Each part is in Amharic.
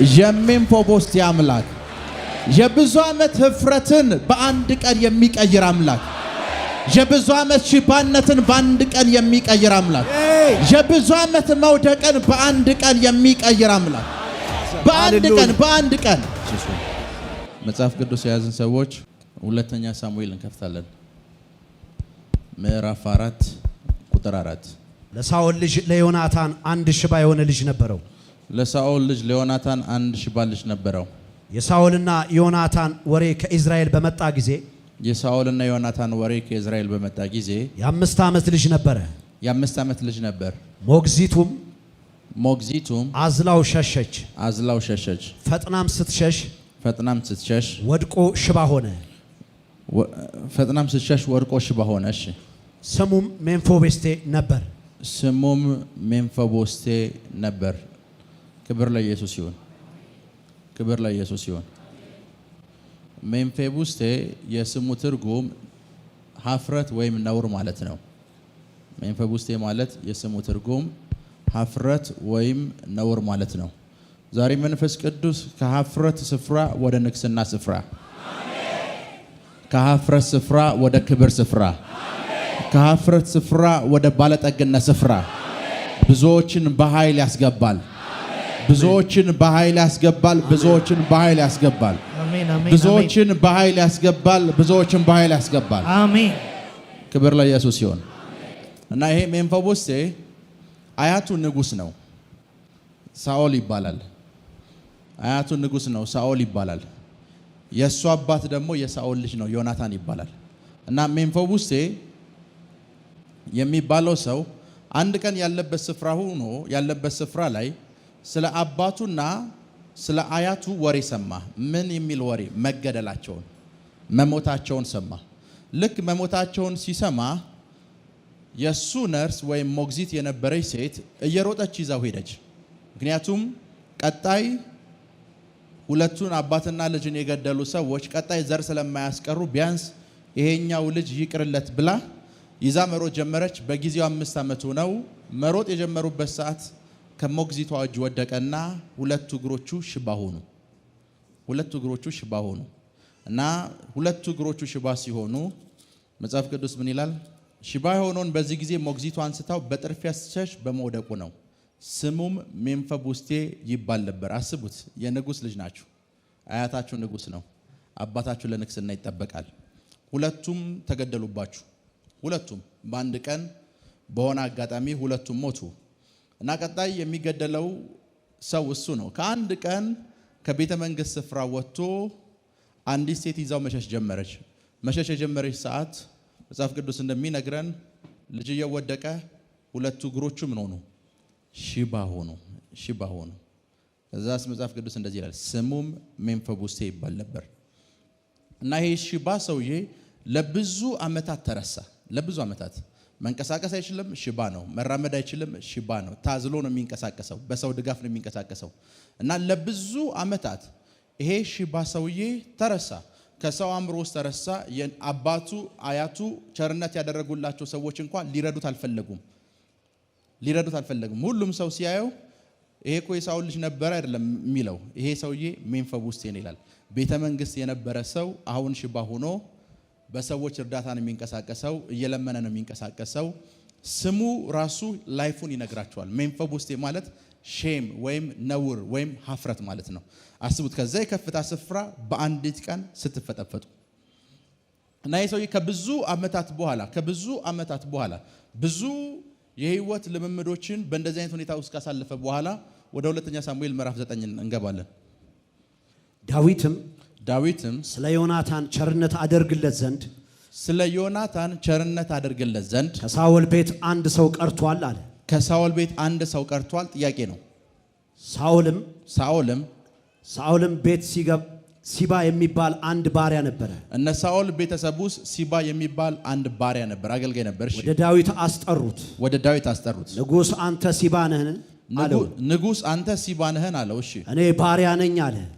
የሜምፊቦስቴ አምላክ የብዙ ዓመት ህፍረትን በአንድ ቀን የሚቀይር አምላክ የብዙ ዓመት ሽባነትን በአንድ ቀን የሚቀይር አምላክ የብዙ ዓመት መውደቅን በአንድ ቀን የሚቀይር አምላክ በአንድ ቀን መጽሐፍ ቅዱስ የያዝን ሰዎች ሁለተኛ ሳሙኤል እንከፍታለን ምዕራፍ 4 ቁጥር 4 ለሳኦል ልጅ ለዮናታን አንድ ሽባ የሆነ ልጅ ነበረው። ለሳኦል ልጅ ለዮናታን አንድ ሽባ ልጅ ነበረው። የሳኦልና ዮናታን ወሬ ከእስራኤል በመጣ ጊዜ የሳኦልና ዮናታን ወሬ ከእስራኤል በመጣ ጊዜ የ5 ዓመት ልጅ ነበረ። የ5 ዓመት ልጅ ነበር። ሞግዚቱም አዝላው ሸሸች። ፈጥናም ስትሸሽ ወድቆ ሽባ ሆነ። እሺ ስሙም ሜምፊቦስቴ ነበር። ክብር ለኢየሱስ ይሁን። ሜምፊቦስቴ የስሙ ትርጉም ሀፍረት ወይም ነውር ማለት ነው። ሜምፊቦስቴ ማለት የስሙ ትርጉም ሀፍረት ወይም ነውር ማለት ነው። ዛሬ መንፈስ ቅዱስ ከሀፍረት ስፍራ ወደ ንግስና ስፍራ፣ ከሀፍረት ስፍራ ወደ ክብር ስፍራ፣ ከሀፍረት ስፍራ ወደ ባለጠግነት ስፍራ ብዙዎችን በኃይል ያስገባል። ብዙዎችን በኃይል ያስገባል። ክብር ለኢየሱስ ይሁን። እና ይሄ ሜምፊቦስቴ አያቱ ንጉስ ነው፣ ሳኦል ይባላል። የእሱ አባት ደግሞ የሳኦል ልጅ ነው፣ ዮናታን ይባላል። እና ሜምፊቦስቴ የሚባለው ሰው አንድ ቀን ያለበት ስፍራ ላይ ስለ አባቱና ስለ አያቱ ወሬ ሰማ። ምን የሚል ወሬ? መሞታቸውን ሰማ። ልክ መሞታቸውን ሲሰማ የሱ ነርስ ወይም ሞግዚት የነበረች ሴት እየሮጠች ይዛው ሄደች። ምክንያቱም ቀጣይ ሁለቱን አባትና ልጅን የገደሉ ሰዎች ቀጣይ ዘር ስለማያስቀሩ ቢያንስ ይሄኛው ልጅ ይቅርለት ብላ ይዛ መሮጥ ጀመረች። በጊዜው 5 ዓመቱ ነው። መሮጥ የጀመሩበት ሰዓት ከሞግዚቷ እጅ ወደቀና ሁለቱ እግሮቹ ሽባ ሆኑ። እና ሁለቱ እግሮቹ ሽባ ሲሆኑ መጽሐፍ ቅዱስ ምን ይላል? ሽባ የሆነውን በዚህ ጊዜ ሞግዚቷ አንስታው በጥርፊያ ስትሸሽ በመውደቁ ነው። ስሙም ሜምፊቦስቴ ይባል ነበር። አስቡት፣ የንጉስ ልጅ ናችሁ። አያታችሁ ንጉስ ነው። አባታችሁ ለንግስና ይጠበቃል። ሁለቱም ተገደሉባችሁ። ሁለቱም በአንድ ቀን በሆነ አጋጣሚ ሁለቱም ሞቱ። እና ቀጣይ የሚገደለው ሰው እሱ ነው። ከአንድ ቀን ከቤተ መንግስት ስፍራ ወጥቶ አንዲት ሴት ይዛው መሸሽ የጀመረች ሰዓት መጽሐፍ ቅዱስ እንደሚነግረን ልጅየው ወደቀ። ሁለቱ እግሮቹ ምን ሆኑ? ሽባ ሆኑ። ከዛስ መጽሐፍ ቅዱስ እንደዚህ ይላል፣ ስሙም ሜምፊቦስቴ ይባል ነበር። እና ይሄ ሽባ ሰውዬ ለብዙ ዓመታት ተረሳ። ለብዙ ዓመታት መንቀሳቀስ አይችልም፣ ሽባ ነው። መራመድ አይችልም፣ ሽባ ነው። ታዝሎ ነው የሚንቀሳቀሰው፣ በሰው ድጋፍ ነው የሚንቀሳቀሰው። እና ለብዙ ዓመታት ይሄ ሽባ ሰውዬ ተረሳ፣ ከሰው አእምሮ ውስጥ ተረሳ። አባቱ አያቱ ቸርነት ያደረጉላቸው ሰዎች እንኳን ሊረዱት አልፈለጉም። ሁሉም ሰው ሲያየው ይሄ እኮ የሳኦል ልጅ ነበር አይደለም የሚለው፣ ይሄ ሰውዬ ሜምፊቦስቴ ነው ይላል። ቤተ መንግስት የነበረ ሰው አሁን ሽባ ሆኖ በሰዎች እርዳታ ነው የሚንቀሳቀሰው፣ እየለመነ ነው የሚንቀሳቀሰው። ስሙ ራሱ ላይፉን ይነግራቸዋል። ሜምፊቦስቴ ማለት ሼም ወይም ነውር ወይም ሀፍረት ማለት ነው። አስቡት፣ ከዛ የከፍታ ስፍራ በአንዲት ቀን ስትፈጠፈጡ። እና ይህ ሰውዬ ከብዙ ዓመታት በኋላ ብዙ የህይወት ልምምዶችን በእንደዚህ አይነት ሁኔታ ውስጥ ካሳለፈ በኋላ ወደ ሁለተኛ ሳሙኤል ምዕራፍ 9 እንገባለን። ዳዊትም ስለ ዮናታን ቸርነት አደርግለት ዘንድ ከሳኦል ቤት አንድ ሰው ቀርቷል አለ። ጥያቄ ነው። ሳኦልም ቤት ሲባ የሚባል አንድ ባሪያ ነበረ። እነ ሳኦል ቤተሰብ ውስጥ ሲባ የሚባል አንድ ባሪያ ነበር፣ አገልጋይ ነበር። እሺ፣ ወደ ዳዊት አስጠሩት። ንጉስ አንተ ሲባ ነህን አለው። እሺ፣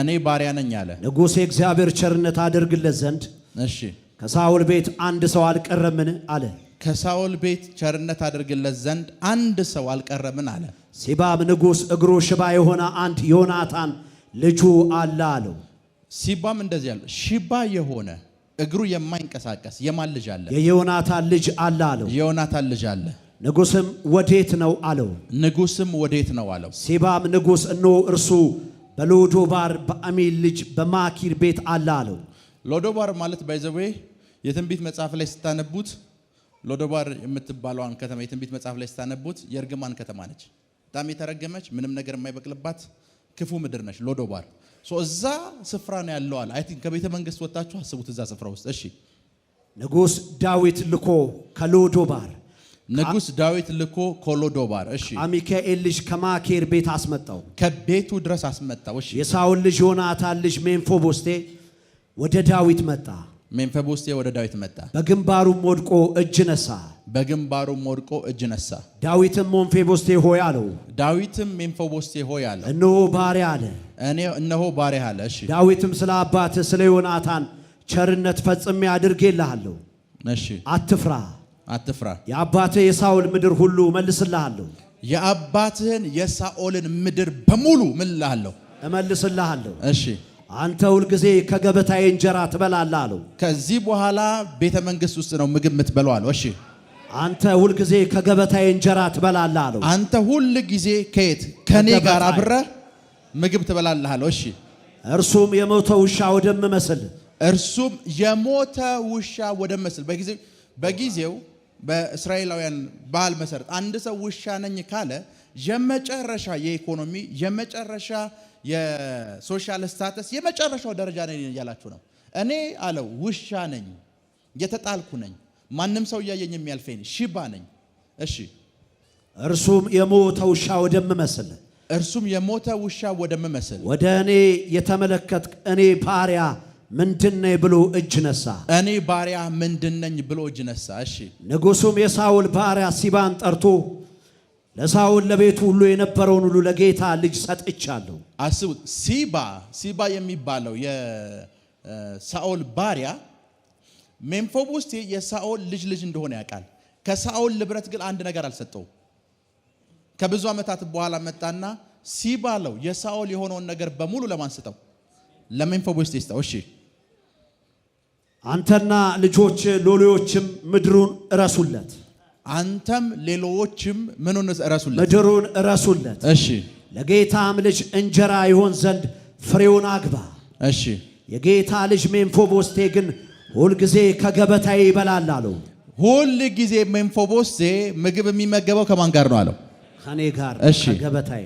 እኔ ባሪያ ነኝ አለ። ንጉስ የእግዚአብሔር ቸርነት አደርግለት ዘንድ እሺ ከሳኦል ቤት አንድ ሰው አልቀረምን አለ። ከሳኦል ቤት ቸርነት አደርግለት ዘንድ አንድ ሰው አልቀረምን አለ። ሲባም ንጉስ እግሩ ሽባ የሆነ አንድ ዮናታን ልጁ አለ አለው። ሲባም እንደዚህ ያለው ሽባ የሆነ እግሩ የማይንቀሳቀስ የማን ልጅ አለ? የዮናታን ልጅ አለ አለው። የዮናታን ልጅ አለ። ንጉሥም ወዴት ነው አለው። ንጉሥም ወዴት ነው አለው። ሲባም ንጉሥ እነሆ እርሱ በሎዶባር በአሚል ልጅ በማኪር ቤት አለ አለው። ሎዶባር ማለት ባይዘዌ የትንቢት መጽሐፍ ላይ ስታነቡት ሎዶባር የምትባለዋን ከተማ የትንቢት መጽሐፍ ላይ ስታነቡት የእርግማን ከተማ ነች። በጣም የተረገመች ምንም ነገር የማይበቅልባት ክፉ ምድር ነች ሎዶባር። እዛ ስፍራ ነው ያለው አለ። አይ ቲንክ ከቤተ መንግስት ወጣችሁ አስቡት እዛ ስፍራ ውስጥ። እሺ ንጉሥ ዳዊት ልኮ ከሎዶባር ንጉሥ ዳዊት ልኮ ከሎዶባር እሺ አሚካኤል ልጅ ከማኪር ቤት አስመጣው፣ ከቤቱ ድረስ አስመጣው። እሺ የሳኦል ልጅ ዮናታን ልጅ ሜምፊቦስቴ ወደ ዳዊት መጣ። ሜምፊቦስቴ ወደ ዳዊት መጣ። በግንባሩም ወድቆ እጅ ነሳ። በግንባሩም ወድቆ እጅ ነሳ። ዳዊትም ሜምፊቦስቴ ሆይ አለው። ዳዊትም ሜምፊቦስቴ ሆይ አለው። እነሆ ባሪያ አለ። እነሆ ባሪያ አለ። እሺ ዳዊትም ስለ አባትህ ስለ ዮናታን ቸርነት ፈጽሜ አድርጌልሃለሁ። እሺ አትፍራ፣ አትፍራ። የአባትህ የሳኦል ምድር ሁሉ መልስልሃለሁ። የአባትህን የሳኦልን ምድር በሙሉ ምን እልሃለሁ? እመልስልሃለሁ። እሺ አንተ ሁልጊዜ ከገበታዬ እንጀራ ትበላለህ አለው። ከዚህ በኋላ ቤተ መንግስት ውስጥ ነው ምግብ የምትበላው አለው። እሺ አንተ ሁልጊዜ ከገበታዬ እንጀራ ትበላለህ አለው። አንተ ሁል ጊዜ ከየት ከኔ ጋር አብረህ ምግብ ትበላለህ አለው። እሺ እርሱም የሞተ ውሻ ወደምመስል እርሱም የሞተ ውሻ ወደምመስል በጊዜው በእስራኤላውያን ባህል መሰረት አንድ ሰው ውሻ ነኝ ካለ የመጨረሻ የኢኮኖሚ የመጨረሻ የሶሻል ስታተስ የመጨረሻው ደረጃ ነኝ እያላችሁ ነው። እኔ አለው ውሻ ነኝ፣ የተጣልኩ ነኝ፣ ማንም ሰው እያየኝ የሚያልፈኝ ሽባ ነኝ። እሺ እርሱም የሞተ ውሻ ወደምመስል እርሱም የሞተ ውሻ ወደምመስል ወደ እኔ የተመለከት እኔ ባሪያ ምንድነኝ ብሎ እጅ ነሳ። እኔ ባሪያ ምንድነኝ ብሎ እጅ ነሳ። እሺ ንጉሡም የሳኦል ባሪያ ሲባን ጠርቶ ለሳኦል ለቤቱ ሁሉ የነበረውን ሁሉ ለጌታ ልጅ ሰጥቻለሁ። አስቡት። ሲባ የሚባለው የሳኦል ባሪያ ሜምፊቦስቴ የሳኦል ልጅ እንደሆነ ያውቃል። ከሳኦል ንብረት ግን አንድ ነገር አልሰጠው። ከብዙ ዓመታት በኋላ መጣና ሲባለው የሳኦል የሆነውን ነገር በሙሉ ለማን ሰጠው? ለሜምፊቦስቴ ሰጠው። እሺ አንተና ልጆች ሎሌዎችም ምድሩን እረሱለት። አንተም ሌሎችም ምኑን እረሱለት? ምድሩን እረሱለት። እሺ ለጌታም ልጅ እንጀራ ይሆን ዘንድ ፍሬውን አግባ። እሺ የጌታ ልጅ ሜምፊቦስቴ ግን ሁልጊዜ ከገበታዬ ይበላል አለው። ሁል ጊዜ ሜምፊቦስቴ ምግብ የሚመገበው ከማን ጋር ነው አለው? ከኔ ጋር ከገበታዬ።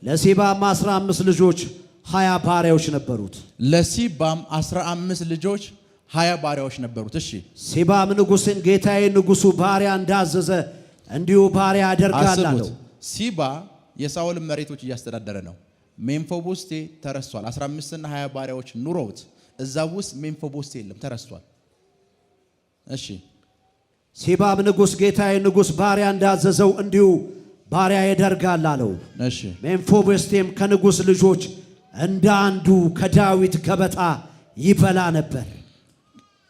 ለሲባም 15 ልጆች 20 ባሪያዎች ነበሩት። ለሲባም 15 ልጆች 20 ባሪያዎች ነበሩት። እሺ ሲባም ንጉሥን ጌታዬ ንጉሡ ባሪያ እንዳዘዘ እንዲሁ ባሪያ ያደርጋል አለው። ሲባ የሳኦል መሬቶች እያስተዳደረ ነው። ሜምፊቦስቴ ተረስቷል። 15 እና 20 ባሪያዎች ኑሮት እዛ ውስጥ ሜምፊቦስቴ የለም፣ ተረስቷል። እሺ ሲባም ንጉሥ ጌታዬ ንጉሥ ባሪያ እንዳዘዘው እንዲሁ ባሪያ ያደርጋል አለው። እሺ ሜምፊቦስቴም ከንጉሥ ልጆች እንደ አንዱ ከዳዊት ገበታ ይበላ ነበር።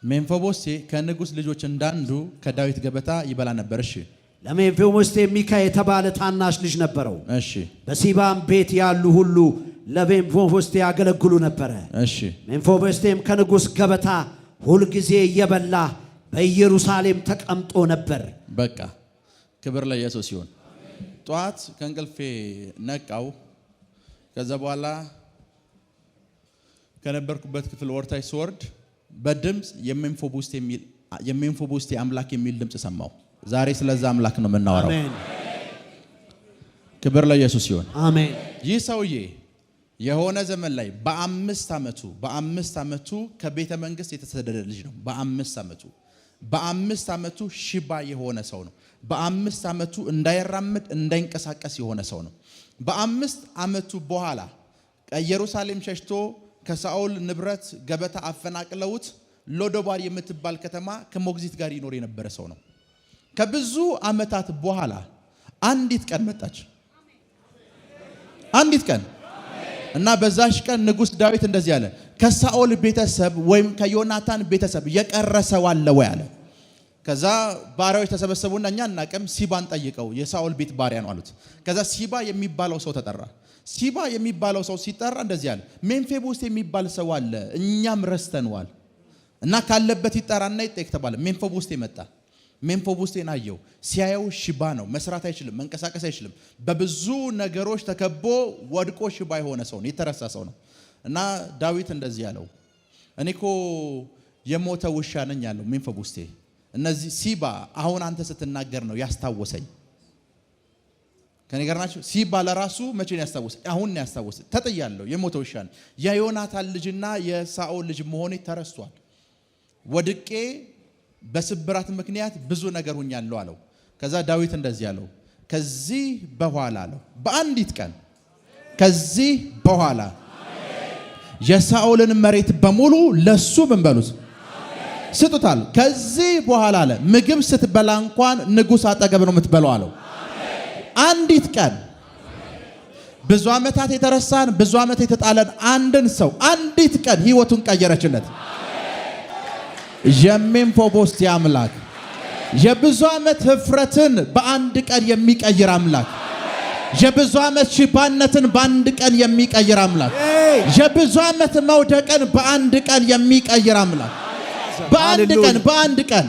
ሜምፊቦስቴ ከንጉሥ ልጆች እንዳንዱ ከዳዊት ገበታ ይበላ ነበር። እሺ ለሜምፊቦስቴ ሚካ የተባለ ታናሽ ልጅ ነበረው። እሺ በሲባም ቤት ያሉ ሁሉ ለሜምፊቦስቴ ያገለግሉ ነበረ። እሺ ሜምፊቦስቴም ከንጉሥ ገበታ ሁልጊዜ እየበላ በኢየሩሳሌም ተቀምጦ ነበር። በቃ ክብር ለኢየሱስ ይሁን። ጠዋት ከእንቅልፌ ነቃው። ከዛ በኋላ ከነበርኩበት ክፍል ወርታች ስወርድ በድምፅ የሜምፊቦስቴ አምላክ የሚል ድምፅ ሰማው። ዛሬ ስለዛ አምላክ ነው የምናወራው። አሜን። ክብር ለኢየሱስ ይሁን። አሜን። ይህ ሰውዬ የሆነ ዘመን ላይ በአምስት ዓመቱ ከቤተ መንግስት የተሰደደ ልጅ ነው። በአምስት ዓመቱ ሽባ የሆነ ሰው ነው። በ5 ዓመቱ እንዳይራመድ እንዳይንቀሳቀስ የሆነ ሰው ነው። በ5 ዓመቱ በኋላ ኢየሩሳሌም ሸሽቶ ከሳኦል ንብረት ገበታ አፈናቅለውት ሎዶባር የምትባል ከተማ ከሞግዚት ጋር ይኖር የነበረ ሰው ነው። ከብዙ ዓመታት በኋላ አንዲት ቀን መጣች። አንዲት ቀን እና በዛሽ ቀን ንጉሥ ዳዊት እንደዚህ አለ፣ ከሳኦል ቤተሰብ ወይም ከዮናታን ቤተሰብ የቀረ ሰው አለ ወይ አለ። ከዛ ባሪያዎች ተሰበሰቡና እኛ እናቀም ሲባን ጠይቀው የሳኦል ቤት ባሪያ ነው አሉት። ከዛ ሲባ የሚባለው ሰው ተጠራ። ሲባ የሚባለው ሰው ሲጠራ እንደዚህ አለ፣ ሜምፊቦስቴ የሚባል ሰው አለ እኛም ረስተነዋል እና ካለበት ይጠራና ይጠይቅ ተባለ። ሜምፊቦስቴ መጣ። ሜምፊቦስቴን አየው። ሲያየው ሽባ ነው፣ መስራት አይችልም፣ መንቀሳቀስ አይችልም። በብዙ ነገሮች ተከቦ ወድቆ ሽባ የሆነ ሰው ነው፣ የተረሳ ሰው ነው። እና ዳዊት እንደዚህ ያለው እኔኮ የሞተ ውሻ ነኝ ያለው ሜምፊቦስቴ። እነዚህ ሲባ አሁን አንተ ስትናገር ነው ያስታወሰኝ። ከኔ ጋር ናቸው። ሲባ ለራሱ መቼ ነው ያስታወሰኝ? አሁን ነው ያስታወሰኝ። ተጥያለሁ፣ የሞተ ውሻ ነኝ። የዮናታን ልጅና የሳኦል ልጅ መሆኔ ተረስቷል። ወድቄ በስብራት ምክንያት ብዙ ነገር ሆኛለሁ አለው። ከዛ ዳዊት እንደዚህ ያለው ከዚህ በኋላ አለው በአንዲት ቀን ከዚህ በኋላ የሳኦልን መሬት በሙሉ ለሱ ምን በሉት ስጡታል። ከዚህ በኋላ አለ ምግብ ስትበላ እንኳን ንጉሥ አጠገብ ነው የምትበላው አለው። አንዲት ቀን ብዙ ዓመታት የተረሳን ብዙ ዓመት የተጣለን አንድን ሰው አንዲት ቀን ህይወቱን ቀየረችለት። የሜምፊቦስቴ አምላክ የብዙ ዓመት ህፍረትን በአንድ ቀን የሚቀይር አምላክ፣ የብዙ ዓመት ሽባነትን በአንድ ቀን የሚቀይር አምላክ፣ የብዙ ዓመት መውደቅን በአንድ ቀን የሚቀይር አምላክ። በአንድ ቀን